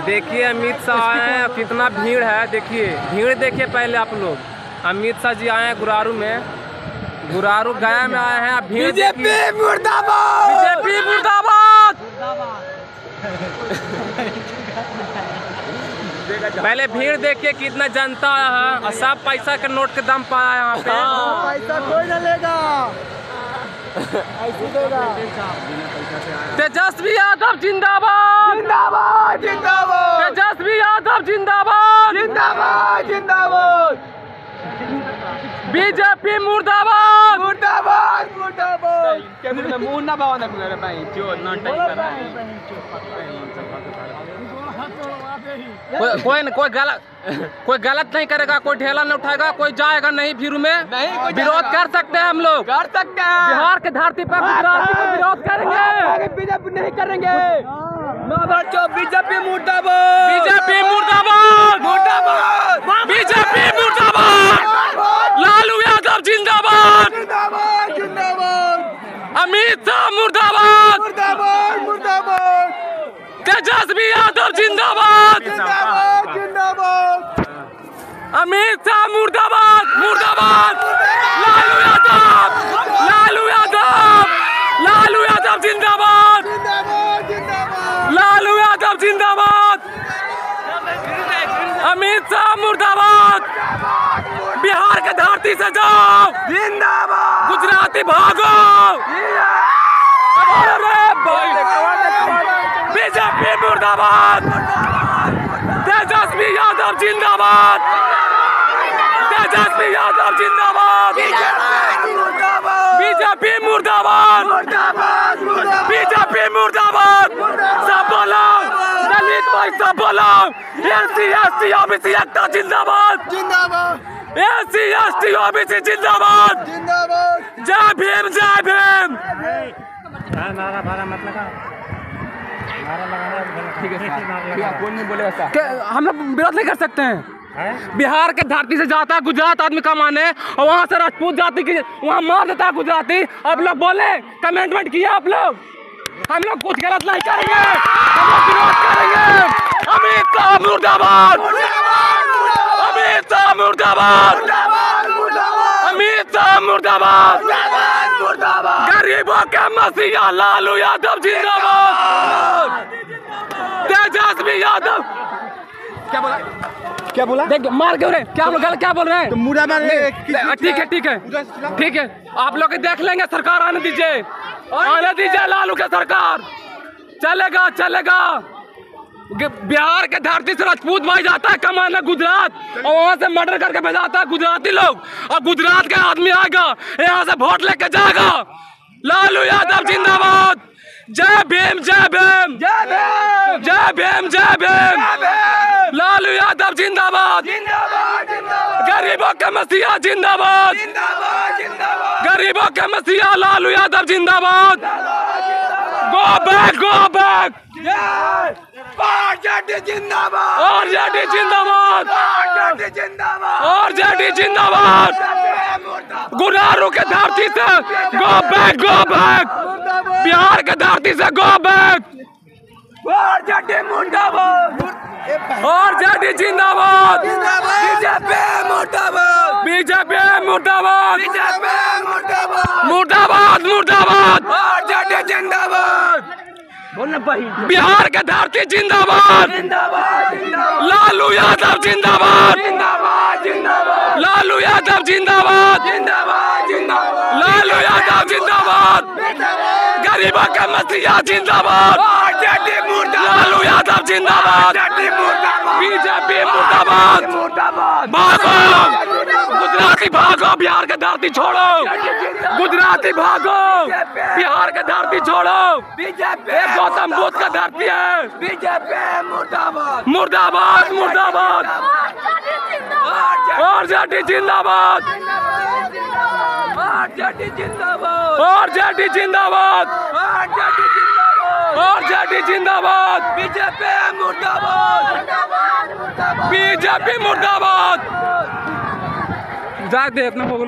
देखिए अमित शाह आए हैं, कितना भीड़ है। देखिए भीड़ देखिए पहले आप लोग। अमित शाह जी आए हैं गुरारू में, गुरारू गया में आए हैं। भीड़ बीजेपी मुर्दाबाद, बीजेपी मुर्दाबाद। पहले भीड़ देखिए कितना जनता है और सब पैसा के नोट के दम पाया है यहाँ पे। पैसा कोई न लेगा, ऐसे देगा। तेजस्वी यादव जिंदाबाद, जिंदाबाद जिंदाबाद, तेजस्वी यादव जिंदाबाद, जिंदाबाद जिंदाबाद, बीजेपी मुर्दाबाद, मुर्दाबाद मुर्दाबाद। मुंह ना बावना करे भाई जो नॉन टाइम कर रहा है। कोई गलत नहीं करेगा, कोई ढेला नहीं उठाएगा, कोई जाएगा नहीं भीड़ में। विरोध कर सकते हैं हम लोग, कर सकते हैं। बिहार के धरती पर गुजराती को विरोध करेंगे, बीजेपी नहीं करेंगे। बीजेपी मुर्दाबाद, बीजेपी मुर्दाबाद, मुर्दाबाद, बीजेपी मुर्दाबाद, लालू यादव जिंदाबाद, जिंदाबाद जिंदाबाद, अमित शाह मुर्दाबाद, मुर्दाबाद मुर्दाबाद, तेजस्वी यादव जिंदाबाद, जिंदाबाद जिंदाबाद, अमित शाह मुर्दाबाद, मुर्दाबाद, लालू यादव, लालू यादव, लालू यादव जिंदाबाद, जिंदाबाद जिंदाबाद, लालू यादव जिंदाबाद, अमित शाह मुर्दाबाद। बिहार के धरती से जाओ, जिंदाबाद, गुजराती भागो। बीजेपी मुर्दाबाद, तेजस्वी यादव जिंदाबाद, तेजस्वी यादव जिंदाबाद, बीजेपी मुर्दाबाद, बीजेपी मुर्दाबाद। सब बोलो, दलित भाई सब बोलो, एससी एसटी ओबीसी एकता जिंदाबाद, जिंदाबाद, एससी एसटी ओबीसी जिंदाबाद, जिंदाबाद। जय भीम, जय भीम। नारा भारा मत लगा, नारा लगाना ठीक है। कौन नहीं बोलेगा? हम लोग विरोध नहीं कर सकते हैं। बिहार के धरती से जाता है गुजरात आदमी कमाने और वहाँ से राजपूत जाति की वहाँ मार देता है गुजराती। आप लोग बोले कमेंटमेंट किया आप लोग, हम लोग कुछ गलत नहीं करेंगे, हम लोग विरोध करेंगे। अमित शाह मुर्दाबाद, अमित शाह मुर्दाबाद, अमित शाह मुर्दाबाद, गरीबों के मसीहा लालू यादव जिंदाबाद, तेजस्वी यादव। क्या बोला, क्या बोला? देख मार क्यों रहे, क्या लोग गलत क्या बोल रहे हैं? तो मुर्दा मार। ठीक है ठीक है ठीक है, आप लोग देख लेंगे, सरकार आने दीजिए, आने दीजिए लालू के सरकार, चलेगा चलेगा। बिहार के धरती से राजपूत भाई जाता है कमाने गुजरात और वहाँ से मर्डर करके भेजाता है गुजराती लोग, और गुजरात का आदमी आएगा यहाँ से वोट लेके जाएगा। लालू यादव जिंदाबाद, जय भीम, जय भीम, जय भीम, जय भीम, जय भीम, लालू यादव जिंदाबाद, जिंदाबाद जिंदाबाद, गरीबों के मसीहा जिंदाबाद, जिंदाबाद जिंदाबाद, गरीबों के मसीहा लालू यादव जिंदाबाद। Go back, go back, RJD जिंदाबाद, आरजेडी जिंदाबाद, आरजेडी जिंदाबाद, आरजेडी जिंदाबाद। गुरारू के धरती से go back, go back, Bihar के धरती से गो बैक, आरजेडी मुर्दाबाद, आरजेडी जिंदाबाद, बीजेपी मुर्दाबाद, बीजेपी मुर्दाबाद, बीजेपी मुर्दाबाद, मुर्दाबाद, मुर्दाबाद, आरजेडी जिंदाबाद। बोलना भाई, बिहार के धरती जिंदाबाद, जिंदाबाद जिंदाबाद, लालू यादव जिंदाबाद, जिंदाबाद जिंदाबाद, लालू यादव जिंदाबाद, जिंदाबाद जिंदाबाद, लालू यादव जिंदाबाद, गरीबों के मसीहा जिंदाबाद, आरजेडी मुर्दाबाद, लालू यादव जिंदाबाद, आरजेडी मुर्दाबाद, बीजेपी मुर्दाबाद। मुर्दाबाद, भागो गुजराती, भागो बिहार के धरती छोड़ो, गुजराती भागो बिहार के धरती छोड़ो। बीजेपी गौतम बुद्ध का धरती है, बीजेपी मुर्दाबाद, मुर्दाबाद, मुर्दाबाद, आरजेडी जिंदाबाद, आरजेडी जिंदाबाद, आरजेडी जिंदाबाद, आरजेडी जिंदाबाद, आरजेडी जिंदाबाद, बीजेपी मुर्दाबाद, बीजेपी मुर्दाबाद। जा देखना होगा।